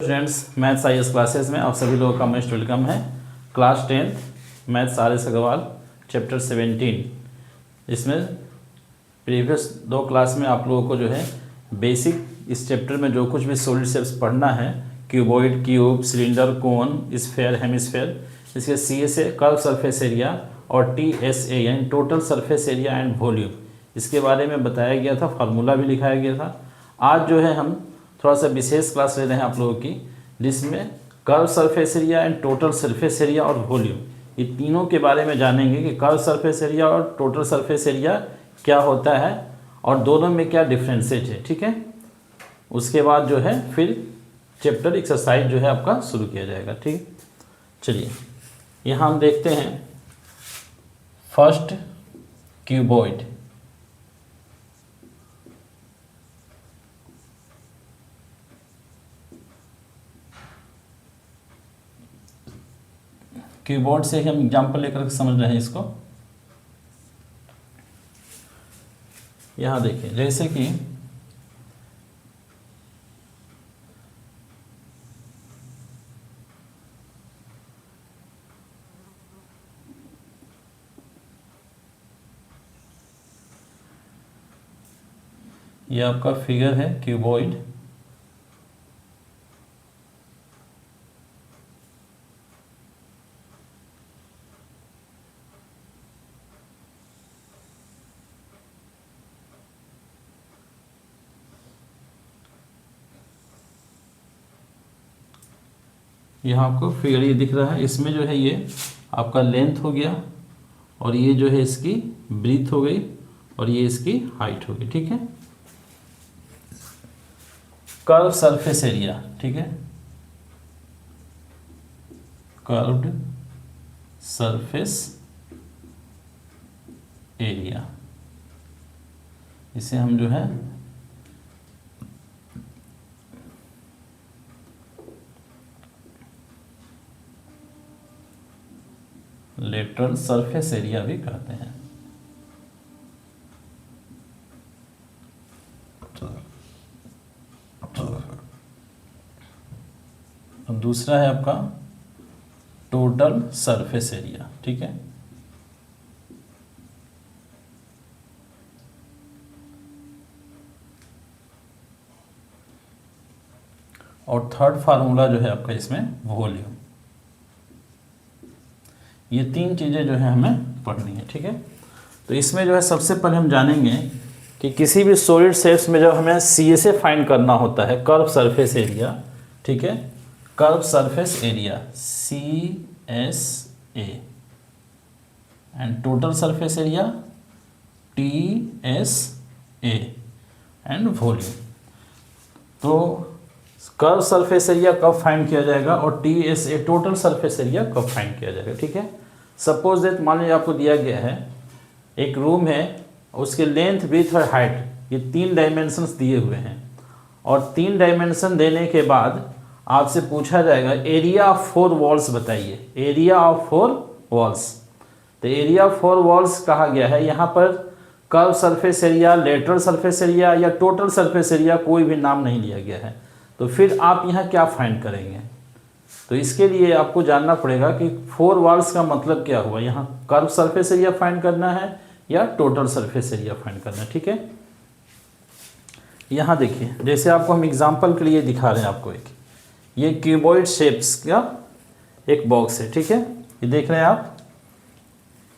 Students maths IAS classes में आप सभी लोगों का मोस्ट वेलकम है। Class 10th maths R S. Agarwal chapter 17। इसमें प्रीवियस 2 क्लास में आप लोगों को जो है बेसिक इस चैप्टर में जो कुछ भी सॉलिड शेप्स पढ़ना है, क्यूबॉइड, क्यूब, सिलेंडर, कोन, स्फेयर, हेमिस्फेयर, इसके CSA कर्व सरफेस एरिया और TSA यानी total surface area and volume, इसके बारे में बताया गया था, फार्मूला भी लिखाया गया था। आज जो है हम थोड़ा सा विशेष क्लास ले रहे हैं आप लोगों की, जिसमें curve surface area and total surface area और वॉल्यूम, ये तीनों के बारे में जानेंगे कि कर्व सरफेस एरिया और टोटल सरफेस एरिया क्या होता है और दोनों में क्या डिफरेंसेज है। ठीक है, उसके बाद जो है फिर चैप्टर एक्सरसाइज जो है आपका शुरू किया जाएगा। ठीक, चलिए यहाँ हम देखते हैं फर्स्ट क्यूबॉइड। कीबोर्ड से ही हम एग्जाम्पल लेकर के समझ रहे हैं इसको। यहाँ देखिए, जैसे कि ये आपका फिगर है क्यूबॉइड। यहाँ आपको फिगर ये दिख रहा है, इसमें जो है ये आपका लेंथ हो गया और ये जो है इसकी ब्रीथ हो गई और ये इसकी हाइट हो गई। ठीक है, कर्व सरफेस एरिया, ठीक है, कर्व्ड सरफेस एरिया, इसे हम जो है लेटरल सरफेस एरिया भी कहते हैं। अब दूसरा है आपका टोटल सरफेस एरिया। ठीक है, और थर्ड फार्मूला जो है आपका इसमें वॉल्यूम। ये 3 चीज़ें जो है हमें पढ़नी है। ठीक है, तो इसमें जो है सबसे पहले हम जानेंगे कि किसी भी सॉलिड शेप्स में जब हमें CSA फाइंड करना होता है, कर्व सरफेस एरिया, ठीक है, curve surface area CSA and total surface area TSA and volume. तो कर्व सरफेस एरिया कब फाइंड किया जाएगा और TSA टोटल सरफेस एरिया कब फाइंड किया जाएगा। ठीक है, सपोज दैट मान लीजिए आपको दिया गया है एक रूम है, उसके लेंथ, ब्रीथ और हाइट, ये 3 डायमेंशंस दिए हुए हैं और 3 डायमेंशन देने के बाद आपसे पूछा जाएगा एरिया ऑफ 4 वॉल्स बताइए, एरिया ऑफ 4 वॉल्स। तो एरिया ऑफ 4 वॉल्स कहा गया है, यहाँ पर curve surface area, lateral surface area या टोटल सरफेस एरिया कोई भी नाम नहीं लिया गया है। तो फिर आप यहाँ क्या फाइंड करेंगे? तो इसके लिए आपको जानना पड़ेगा कि 4 वॉल्स का मतलब क्या हुआ। यहाँ कर्व सरफेस एरिया फाइंड करना है या टोटल सरफेस एरिया फाइंड करना है। ठीक है, यहाँ देखिए, जैसे आपको हम एग्जांपल के लिए दिखा रहे हैं आपको, एक ये क्यूबॉइड शेप्स का एक बॉक्स है। ठीक है, ये देख रहे हैं आप,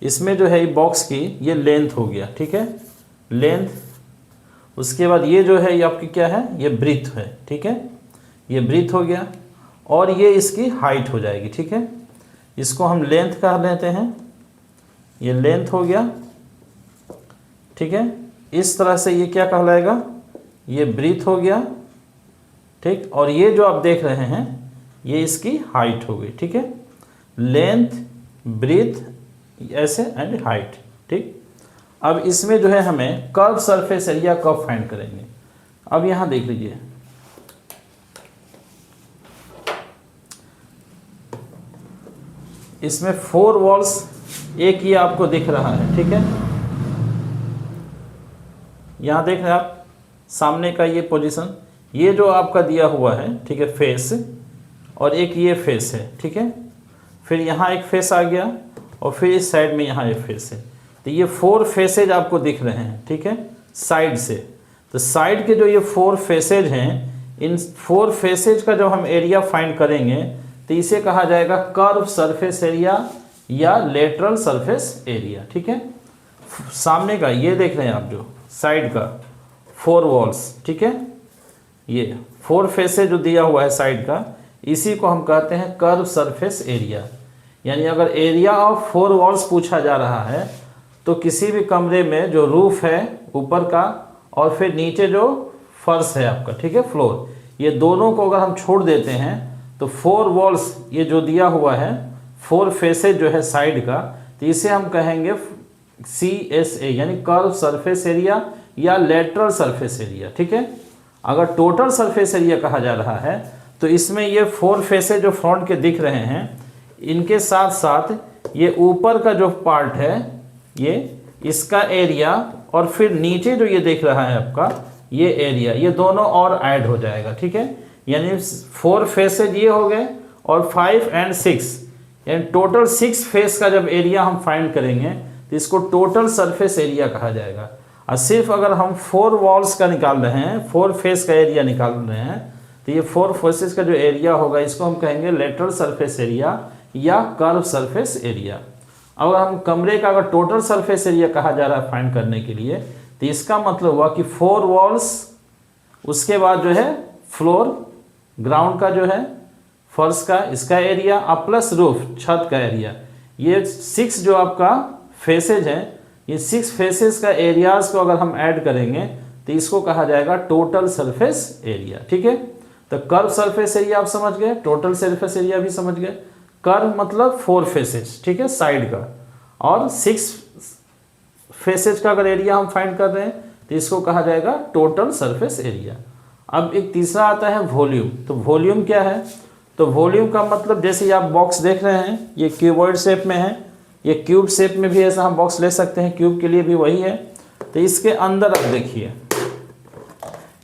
इसमें जो है ये बॉक्स की ये लेंथ हो गया। ठीक है, लेंथ, उसके बाद ये जो है ये आपकी क्या है, ये ब्रीथ है। ठीक है, ये ब्रीथ हो गया और ये इसकी हाइट हो जाएगी। ठीक है, इसको हम लेंथ कह लेते हैं, ये लेंथ हो गया। ठीक है, इस तरह से ये क्या कहलाएगा, ये ब्रीथ हो गया। ठीक, और ये जो आप देख रहे हैं ये इसकी हाइट हो गई। ठीक है, लेंथ, ब्रीथ ऐसे एंड हाइट। ठीक, अब इसमें जो है हमें कर्व सरफेस एरिया कब फाइंड करेंगे। अब यहाँ देख लीजिए, इसमें 4 वॉल्स, एक ये आपको दिख रहा है। ठीक है, यहाँ देख रहे हैं आप सामने का ये पोजीशन, ये जो आपका दिया हुआ है, ठीक है, फेस, और एक ये फेस है, ठीक है, फिर यहाँ एक फेस आ गया और फिर इस साइड में यहाँ एक फेस है। तो ये 4 फेसेज आपको दिख रहे हैं, ठीक है, साइड से। तो साइड के जो ये 4 फेसेज हैं, इन 4 फेसेज का जब हम एरिया फाइंड करेंगे तो इसे कहा जाएगा कर्व सरफेस एरिया या लेटरल सरफेस एरिया, ठीक है। सामने का ये देख रहे हैं आप, जो साइड का 4 वॉल्स, ठीक है, ये 4 फेसेज जो दिया हुआ है साइड का, इसी को हम कहते हैं कर्व सरफेस एरिया। यानी अगर एरिया ऑफ 4 वॉल्स पूछा जा रहा है तो किसी भी कमरे में जो रूफ है ऊपर का और फिर नीचे जो फर्श है आपका, ठीक है, फ्लोर, ये दोनों को अगर हम छोड़ देते हैं तो 4 वॉल्स ये जो दिया हुआ है, 4 फेसेज जो है साइड का, तो इसे हम कहेंगे CSA यानी कर्व सरफेस एरिया या लेटरल सरफेस एरिया, ठीक है। अगर टोटल सरफेस एरिया कहा जा रहा है तो इसमें ये 4 फेसेज जो फ्रंट के दिख रहे हैं, इनके साथ साथ ये ऊपर का जो पार्ट है, ये इसका एरिया, और फिर नीचे जो ये देख रहा है आपका ये एरिया, ये दोनों और ऐड हो जाएगा, ठीक है। यानी 4 फेसेज ये हो गए और 5 और 6, यानी टोटल 6 फेस का जब एरिया हम फाइंड करेंगे तो इसको टोटल सरफेस एरिया कहा जाएगा। और सिर्फ अगर हम 4 वॉल्स का निकाल रहे हैं, 4 फेस का एरिया निकाल रहे हैं, तो ये 4 फेसेस का जो एरिया होगा इसको हम कहेंगे लेटरल सरफेस एरिया या कर्व सरफेस एरिया। अगर हम कमरे का अगर टोटल सरफेस एरिया कहा जा रहा है फाइंड करने के लिए, तो इसका मतलब हुआ कि 4 वॉल्स, उसके बाद जो है फ्लोर, ग्राउंड का जो है फर्श का इसका एरिया, प्लस रूफ छत का एरिया, ये 6 जो आपका फेसेज है, ये 6 फेसेस का एरियाज को अगर हम ऐड करेंगे तो इसको कहा जाएगा टोटल सरफेस एरिया, ठीक है। तो कर्व सरफेस एरिया आप समझ गए, टोटल सरफेस एरिया भी समझ गए। कर्व मतलब 4 फेसेज, ठीक है, साइड का, और 6 फेसेज का अगर एरिया हम फाइंड कर रहे हैं तो इसको कहा जाएगा टोटल सरफेस एरिया। अब एक तीसरा आता है वॉल्यूम। तो वॉल्यूम क्या है? तो वॉल्यूम का मतलब जैसे आप बॉक्स देख रहे हैं, ये क्यूबॉइड शेप में है, ये क्यूब शेप में भी ऐसा हम बॉक्स ले सकते हैं, क्यूब के लिए भी वही है। तो इसके अंदर आप देखिए,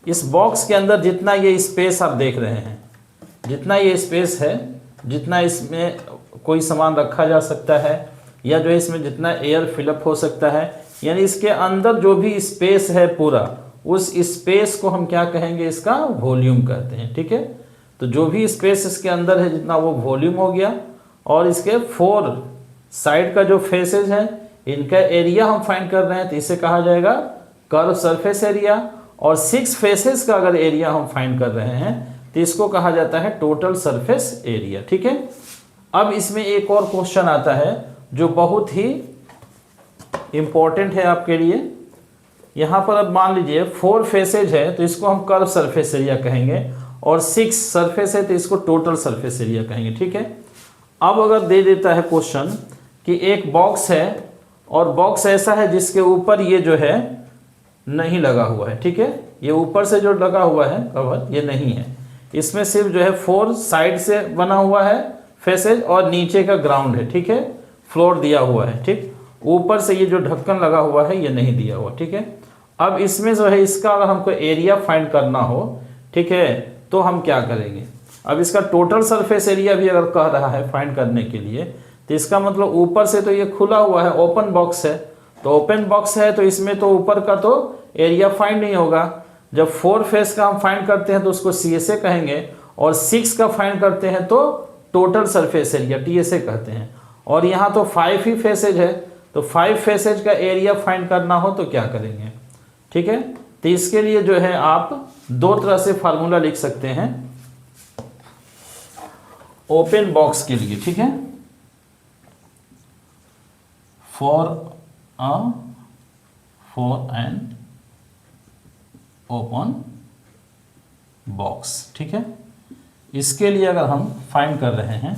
इस बॉक्स के अंदर जितना ये स्पेस आप देख रहे हैं, जितना ये स्पेस है, जितना इसमें कोई सामान रखा जा सकता है या जो इसमें जितना एयर फिलअप हो सकता है, यानी इसके अंदर जो भी स्पेस है पूरा, उस स्पेस को हम क्या कहेंगे? इसका वॉल्यूम कहते हैं, ठीक है। तो जो भी स्पेस इसके अंदर है जितना, वो वॉल्यूम हो गया। और इसके 4 साइड का जो फेसेस है, इनका एरिया हम फाइंड कर रहे हैं तो इसे कहा जाएगा कर्व सरफेस एरिया। और 6 फेसेस का अगर एरिया हम फाइंड कर रहे हैं तो इसको कहा जाता है टोटल सरफेस एरिया, ठीक है। अब इसमें एक और क्वेश्चन आता है जो बहुत ही इंपॉर्टेंट है आपके लिए। यहाँ पर अब मान लीजिए 4 फेसेज है तो इसको हम कर्व सरफेस एरिया कहेंगे, और 6 सरफेस है तो इसको टोटल सरफेस एरिया कहेंगे, ठीक है। अब अगर दे देता है क्वेश्चन कि एक बॉक्स है और बॉक्स ऐसा है जिसके ऊपर ये जो है नहीं लगा हुआ है, ठीक है, ये ऊपर से जो लगा हुआ है कवर ये नहीं है, इसमें सिर्फ जो है 4 साइड से बना हुआ है फेसेज और नीचे का ग्राउंड है, ठीक है, फ्लोर दिया हुआ है, ठीक। ऊपर से ये जो ढक्कन लगा हुआ है ये नहीं दिया हुआ, ठीक है। अब इसमें जो है इसका अगर हमको एरिया फाइंड करना हो, ठीक है, तो हम क्या करेंगे? अब इसका टोटल सरफेस एरिया भी अगर कह रहा है फाइंड करने के लिए, तो इसका मतलब ऊपर से तो ये खुला हुआ है, ओपन बॉक्स है, तो ओपन बॉक्स है तो इसमें तो ऊपर का तो एरिया फाइंड नहीं होगा। जब 4 फेस का हम फाइंड करते हैं तो उसको CSA कहेंगे, और 6 का फाइंड करते हैं तो टोटल सरफेस एरिया TSA कहते हैं। और यहाँ तो 5 ही फेसेज है, तो 5 फेसेज का एरिया फाइंड करना हो तो क्या करेंगे? ठीक है, तो इसके लिए जो है आप 2 तरह से फार्मूला लिख सकते हैं ओपन बॉक्स के लिए, ठीक है, फॉर एन ओपन बॉक्स, ठीक है। इसके लिए अगर हम फाइंड कर रहे हैं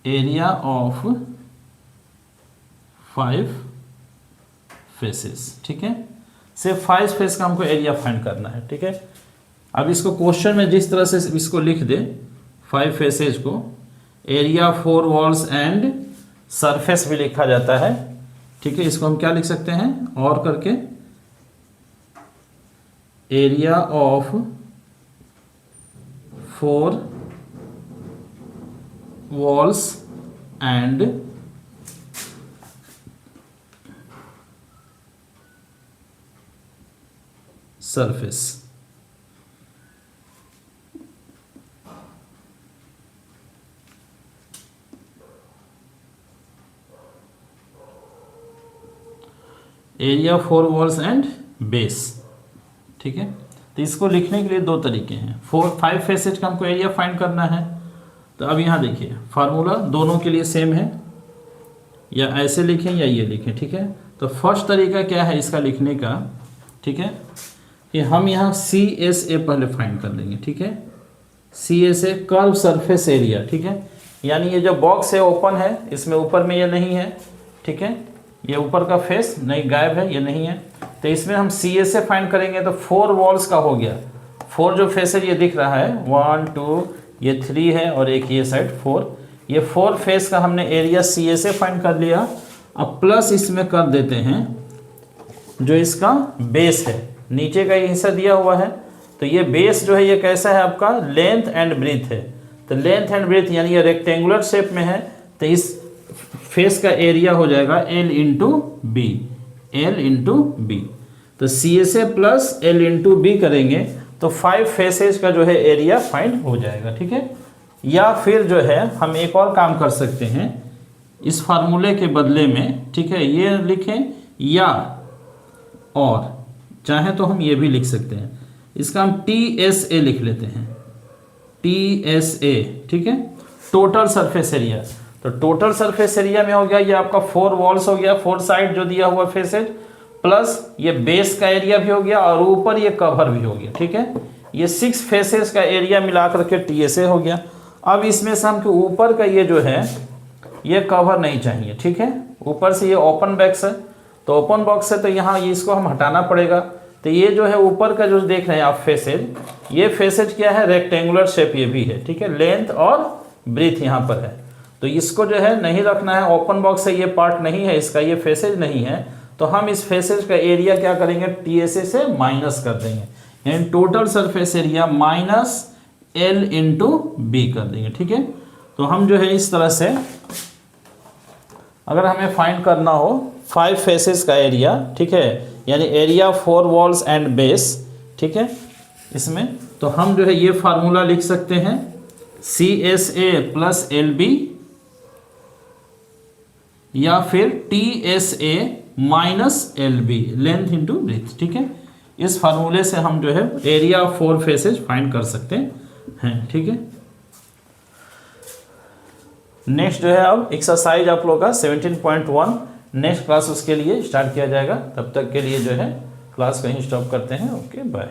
एरिया ऑफ 5 फेसेस, ठीक है, सिर्फ 5 फेस का हमको एरिया फाइंड करना है, ठीक है। अब इसको क्वेश्चन में जिस तरह से इसको लिख दे, 5 फेसेज को एरिया 4 वॉल्स एंड सरफेस भी लिखा जाता है, ठीक है। इसको हम क्या लिख सकते हैं? और करके area of 4 walls and surface. Area 4 walls and base, ठीक है। तो इसको लिखने के लिए दो तरीके हैं। 5 फेसेज का हमको एरिया फाइंड करना है। तो अब यहाँ देखिए फार्मूला दोनों के लिए सेम है, या ऐसे लिखें या ये लिखें, ठीक है। तो फर्स्ट तरीका क्या है इसका लिखने का, ठीक है, कि हम यहाँ CSA पहले फाइंड कर लेंगे, ठीक है। CSA कर्व सरफेस एरिया, ठीक है। यानी ये जो बॉक्स है ओपन है, इसमें ऊपर में ये नहीं है, ठीक है, ये ऊपर का फेस नहीं, गायब है, ये नहीं है। तो इसमें हम CSA फाइंड करेंगे तो 4 वॉल्स का हो गया। 4 जो फेस है ये दिख रहा है, 1 2 ये 3 है और एक ये साइड 4, ये 4 फेस का हमने एरिया CSA फाइंड कर लिया। अब प्लस इसमें कर देते हैं जो इसका बेस है, नीचे का ये हिस्सा दिया हुआ है। तो ये बेस जो है ये कैसा है आपका, लेंथ एंड ब्रीथ है। तो लेंथ एंड ब्रीथ यानी ये रेक्टेंगुलर शेप में है, तो इस फेस का एरिया हो जाएगा L into B, L into B. तो CSA plus L into B करेंगे तो 5 फेसेज का जो है एरिया फाइंड हो जाएगा, ठीक है। या फिर जो है हम एक और काम कर सकते हैं इस फार्मूले के बदले में, ठीक है, ये लिखें या और चाहे तो हम ये भी लिख सकते हैं, इसका हम TSA लिख लेते हैं, TSA, ठीक है, टोटल सरफेस एरिया। तो टोटल सरफेस एरिया में हो गया ये आपका 4 वॉल्स हो गया, 4 साइड जो दिया हुआ फेसेज, प्लस ये बेस का एरिया भी हो गया और ऊपर ये कवर भी हो गया, ठीक है। ये 6 फेसेस का एरिया मिलाकर के TSA हो गया। अब इसमें से हमको ऊपर का ये जो है ये कवर नहीं चाहिए, ठीक है। ऊपर से ये ओपन बॉक्स है, तो ओपन बॉक्स है तो यहाँ इसको हम हटाना पड़ेगा। तो ये जो है ऊपर का जो देख रहे हैं आप फेसेज, ये फेसेज क्या है, रेक्टेंगुलर शेप ये भी है, ठीक है, लेंथ और ब्रीथ यहाँ पर है। तो इसको जो है नहीं रखना है, ओपन बॉक्स है, ये पार्ट नहीं है इसका, ये फेसेज नहीं है, तो हम इस फेसेज का एरिया क्या करेंगे, TSA से माइनस कर देंगे, यानी total surface area minus L into B कर देंगे, ठीक है। तो हम जो है इस तरह से अगर हमें फाइंड करना हो 5 फेसेस का एरिया, ठीक है, यानी एरिया 4 वॉल्स एंड बेस, ठीक है, इसमें तो हम जो है ये फार्मूला लिख सकते हैं CSA प्लस LB या फिर TSA minus LB, length into breadth, ठीक है। इस फार्मूले से हम जो है एरिया 4 फेसेज फाइंड कर सकते हैं, ठीक है। नेक्स्ट जो है अब एक्सरसाइज आप लोग का 17.1 नेक्स्ट क्लास उसके लिए स्टार्ट किया जाएगा। तब तक के लिए जो है क्लास कहीं स्टॉप करते हैं। Okay bye.